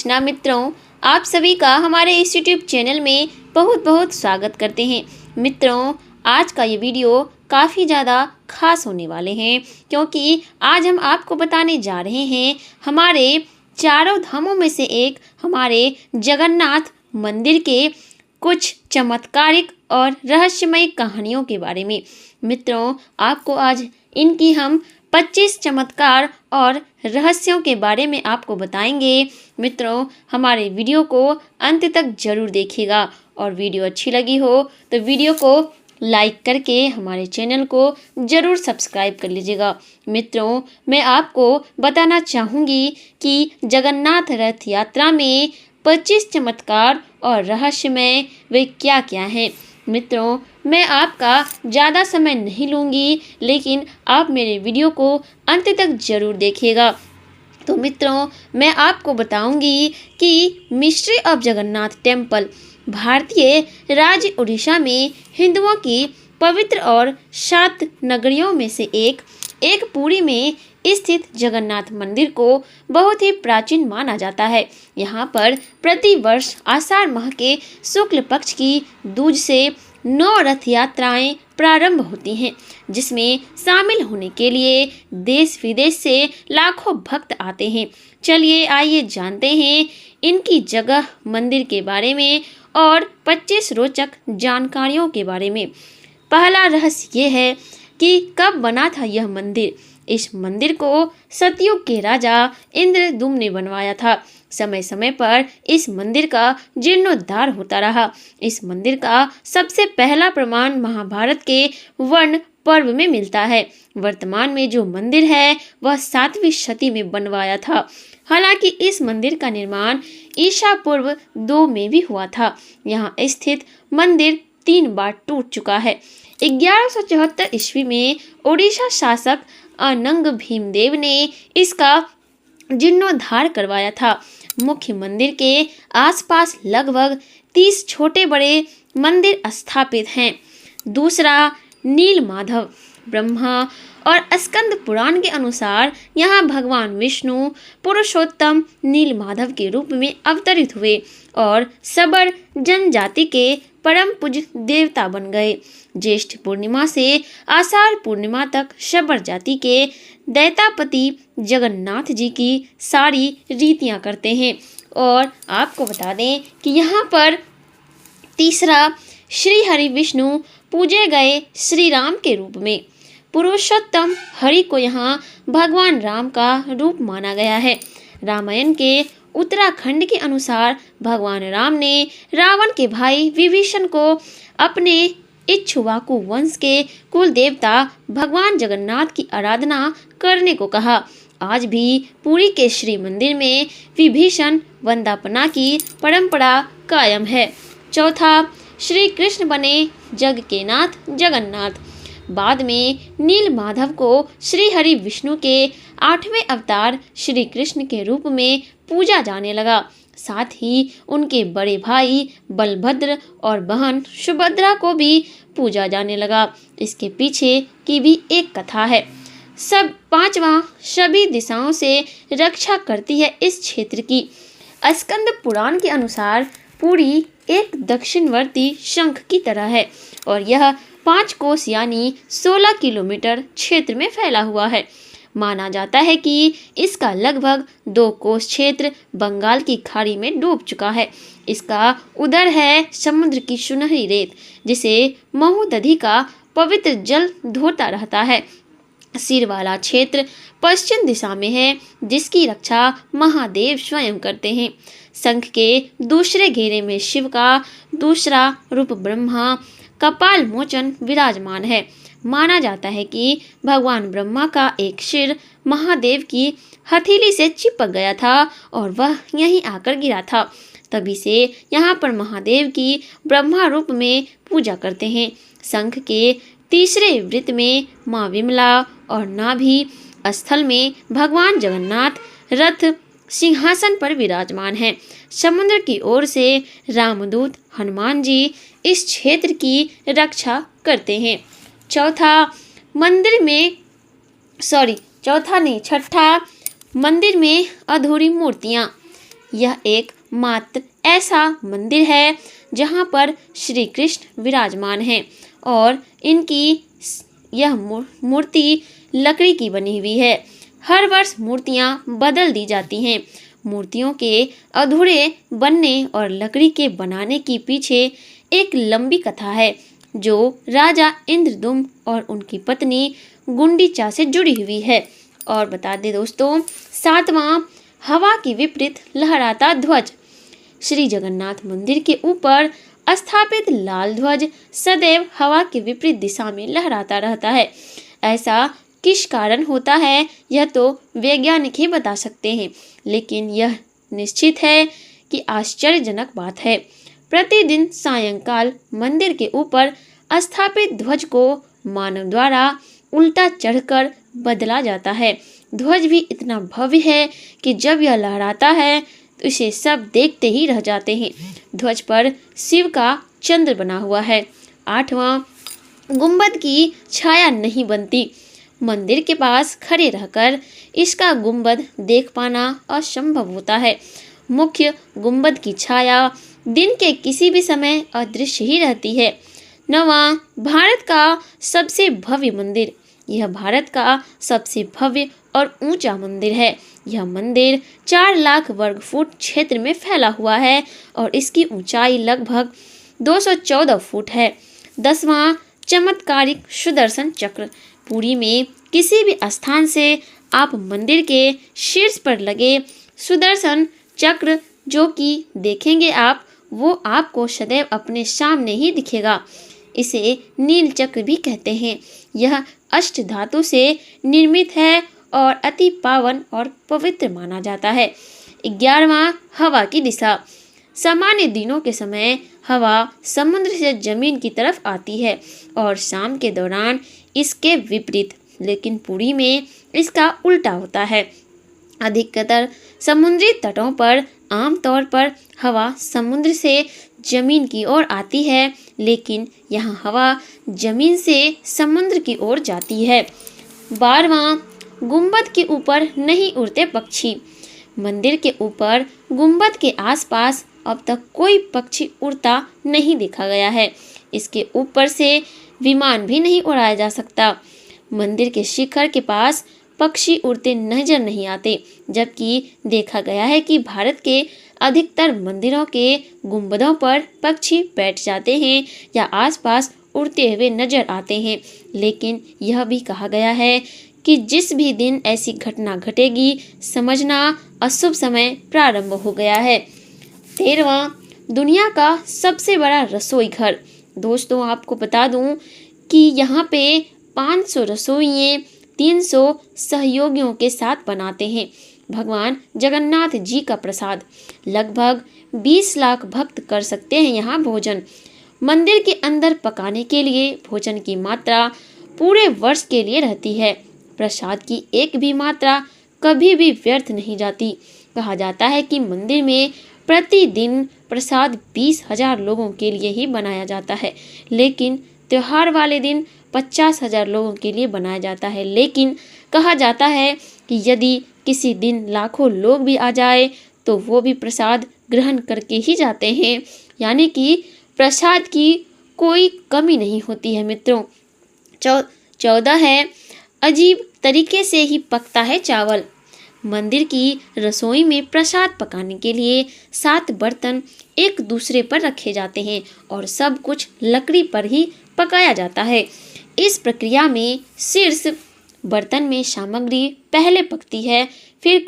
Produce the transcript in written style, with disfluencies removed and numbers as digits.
ना मित्रों, आप सभी का हमारे इस यूट्यूब चैनल में बहुत बहुत स्वागत करते हैं। मित्रों, आज का ये वीडियो काफ़ी ज़्यादा खास होने वाले हैं, क्योंकि आज हम आपको बताने जा रहे हैं हमारे चारों धामों में से एक हमारे जगन्नाथ मंदिर के कुछ चमत्कारिक और रहस्यमय कहानियों के बारे में। मित्रों, आपको आज इनकी हम 25 चमत्कार और रहस्यों के बारे में आपको बताएंगे। मित्रों, हमारे वीडियो को अंत तक जरूर देखिएगा और वीडियो अच्छी लगी हो तो वीडियो को लाइक करके हमारे चैनल को जरूर सब्सक्राइब कर लीजिएगा। मित्रों, मैं आपको बताना चाहूँगी कि जगन्नाथ रथ यात्रा में 25 चमत्कार और रहस्यमय वे क्या क्या हैं। मित्रों, मैं आपका ज़्यादा समय नहीं लूँगी, लेकिन आप मेरे वीडियो को अंत तक ज़रूर देखिएगा। तो मित्रों, मैं आपको बताऊंगी कि मिस्ट्री ऑफ जगन्नाथ टेम्पल भारतीय राज्य उड़ीसा में हिंदुओं की पवित्र और 7 नगरियों में से एक पुरी में स्थित जगन्नाथ मंदिर को बहुत ही प्राचीन माना जाता है। यहाँ पर प्रति वर्ष आषाढ़ माह के शुक्ल पक्ष की दूज से 9 रथ यात्राएं प्रारंभ होती हैं, जिसमें शामिल होने के लिए देश विदेश से लाखों भक्त आते हैं। चलिए आइए जानते हैं इनकी जगह, मंदिर के बारे में और 25 रोचक जानकारियों के बारे में। पहला रहस्य ये है कि कब बना था यह मंदिर। इस मंदिर को सतयुग के राजा इंद्रदुम्न ने बनवाया था। समय समय पर इस मंदिर का जीर्णोद्धार होता रहा। इस मंदिर का सबसे पहला प्रमाण महाभारत के वर्ण पर्व में मिलता है। वर्तमान में जो मंदिर है वह 7वीं शती में बनवाया था। हालांकि इस मंदिर का निर्माण ईसा पूर्व 2 में भी हुआ था। यहाँ स्थित मंदिर 3 बार टूट चुका है। 1174 ईस्वी में ओडिशा शासक अनंग भीमदेव ने इसका जीर्णोद्धार करवाया था। मुख्य मंदिर के आसपास लगभग 30 छोटे बड़े मंदिर स्थापित हैं। दूसरा, नील माधव। ब्रह्मा और स्कंद पुराण के अनुसार यहाँ भगवान विष्णु पुरुषोत्तम नील माधव के रूप में अवतरित हुए और सबर जनजाति के परम पूज्य देवता बन गए। ज्येष्ठ पूर्णिमा से आषाढ़ पूर्णिमा तक शबर जाति के दैतापति जगन्नाथ जी की सारी रीतियां करते हैं। और आपको बता दें कि यहाँ पर तीसरा, श्री हरि विष्णु पूजे गए श्री राम के रूप में। पुरुषोत्तम हरि को यहाँ भगवान राम का रूप माना गया है। रामायण के उत्तराखंड के अनुसार भगवान राम ने रावण के भाई विभीषण को अपने इक्ष्वाकु वंश के कुल देवता भगवान जगन्नाथ की आराधना करने को कहा। आज भी पुरी के श्री मंदिर में विभीषण वंदना की परंपरा कायम है। चौथा, श्री कृष्ण बने जग के नाथ जगन्नाथ। बाद में नील माधव को श्री हरि विष्णु के 8वें अवतार श्री कृष्ण के रूप में पूजा जाने लगा। साथ ही उनके बड़े भाई बलभद्र और बहन सुभद्रा को भी पूजा जाने लगा। इसके पीछे की भी एक कथा है। पांचवा, सभी दिशाओं से रक्षा करती है इस क्षेत्र की। स्कंद पुराण के अनुसार पुरी एक दक्षिणवर्ती शंख की तरह है और यह 5 कोस यानी 16 किलोमीटर क्षेत्र में फैला हुआ है। माना जाता है कि इसका लगभग 2 कोस क्षेत्र बंगाल की खाड़ी में डूब चुका है। इसका उदर है समुद्र की सुनहरी रेत, जिसे महोदधि का पवित्र जल धोता रहता है। सिर वाला क्षेत्र पश्चिम दिशा में है, जिसकी रक्षा महादेव स्वयं करते हैं। शंख के दूसरे घेरे में शिव का दूसरा रूप ब्रह्मा कपाल मोचन विराजमान है। माना जाता है कि भगवान ब्रह्मा का एक सिर महादेव की हथेली से चिपक गया था और वह यहीं आकर गिरा था। तभी से यहाँ पर महादेव की ब्रह्मा रूप में पूजा करते हैं। शंख के तीसरे वृत्त में माँ विमला और नाभि स्थल में भगवान जगन्नाथ रथ सिंहासन पर विराजमान है। समुद्र की ओर से रामदूत हनुमान जी इस क्षेत्र की रक्षा करते हैं। छठा, मंदिर में अधूरी मूर्तियाँ। यह एक मात्र ऐसा मंदिर है जहाँ पर श्री कृष्ण विराजमान हैं और इनकी यह मूर्ति लकड़ी की बनी हुई है। हर वर्ष मूर्तियाँ बदल दी जाती हैं। मूर्तियों के अधूरे बनने और लकड़ी के बनाने के पीछे एक लंबी कथा है जो राजा इंद्रदुम्न और उनकी पत्नी गुंडीचा से जुड़ी हुई है। और बता दें दोस्तों, 7वां हवा के विपरीत लहराता ध्वज। श्री जगन्नाथ मंदिर के ऊपर स्थापित लाल ध्वज सदैव हवा के विपरीत दिशा में लहराता रहता है। ऐसा किस कारण होता है यह तो वैज्ञानिक ही बता सकते हैं, लेकिन यह निश्चित है कि आश्चर्यजनक बात है। प्रतिदिन सायंकाल मंदिर के ऊपर स्थापित ध्वज को मानव द्वारा उल्टा चढ़कर बदला जाता है। ध्वज भी इतना भव्य है कि जब यह लहराता है तो इसे सब देखते ही रह जाते हैं। ध्वज पर शिव का चंद्र बना हुआ है। 8वां, गुंबद की छाया नहीं बनती। मंदिर के पास खड़े रहकर इसका गुंबद देख पाना असंभव होता है। मुख्य गुंबद की छाया दिन के किसी भी समय अदृश्य ही रहती है। 9वां, भारत का सबसे भव्य मंदिर। यह भारत का सबसे भव्य और ऊंचा मंदिर है। यह मंदिर 4 लाख वर्ग फुट क्षेत्र में फैला हुआ है और इसकी ऊंचाई लगभग 214 फुट है। 10वां, चमत्कारिक सुदर्शन चक्र। पुरी में किसी भी स्थान से आप मंदिर के शीर्ष पर लगे सुदर्शन चक्र जो कि देखेंगे आप, वो आपको सदैव अपने सामने ही दिखेगा। इसे नील चक्र भी कहते हैं। यह अष्ट धातु से निर्मित है और अति पावन और पवित्र माना जाता है। 11वां, हवा की दिशा। सामान्य दिनों के समय हवा समुद्र से जमीन की तरफ आती है और शाम के दौरान इसके विपरीत, लेकिन पुरी में इसका उल्टा होता है। अधिकतर समुद्री तटों पर आमतौर पर हवा समुद्र से जमीन की ओर आती है, लेकिन यहाँ हवा जमीन से समुद्र की ओर जाती है। 12वां, गुंबद के ऊपर नहीं उड़ते पक्षी। मंदिर के ऊपर गुंबद के आसपास अब तक कोई पक्षी उड़ता नहीं देखा गया है। इसके ऊपर से विमान भी नहीं उड़ाया जा सकता। मंदिर के शिखर के पास पक्षी उड़ते नजर नहीं आते, जबकि देखा गया है कि भारत के अधिकतर मंदिरों के गुंबदों पर पक्षी बैठ जाते हैं या आसपास उड़ते हुए नजर आते हैं। लेकिन यह भी कहा गया है कि जिस भी दिन ऐसी घटना घटेगी, समझना अशुभ समय प्रारंभ हो गया है। 13वां, दुनिया का सबसे बड़ा रसोई घर। दोस्तों, आपको बता दूं कि यहाँ पे 500 रसोइये 300 सहयोगियों के साथ बनाते हैं भगवान जगन्नाथ जी का प्रसाद। लगभग 20 लाख भक्त कर सकते हैं यहाँ भोजन। मंदिर के अंदर पकाने के लिए भोजन की मात्रा पूरे वर्ष के लिए रहती है। प्रसाद की एक भी मात्रा कभी भी व्यर्थ नहीं जाती। कहा जाता है कि मंदिर में प्रतिदिन प्रसाद 20,000 लोगों के लिए ही बनाया जाता है, लेकिन त्योहार वाले दिन 50,000 लोगों के लिए बनाया जाता है। लेकिन कहा जाता है कि यदि किसी दिन लाखों लोग भी आ जाए तो वो भी प्रसाद ग्रहण करके ही जाते हैं, यानी कि प्रसाद की कोई कमी नहीं होती है मित्रों। 14 है, अजीब तरीके से ही पकता है चावल। मंदिर की रसोई में प्रसाद पकाने के लिए 7 बर्तन एक दूसरे पर रखे जाते हैं और सब कुछ लकड़ी पर ही पकाया जाता है। इस प्रक्रिया में शीर्ष बर्तन में सामग्री पहले पकती है, फिर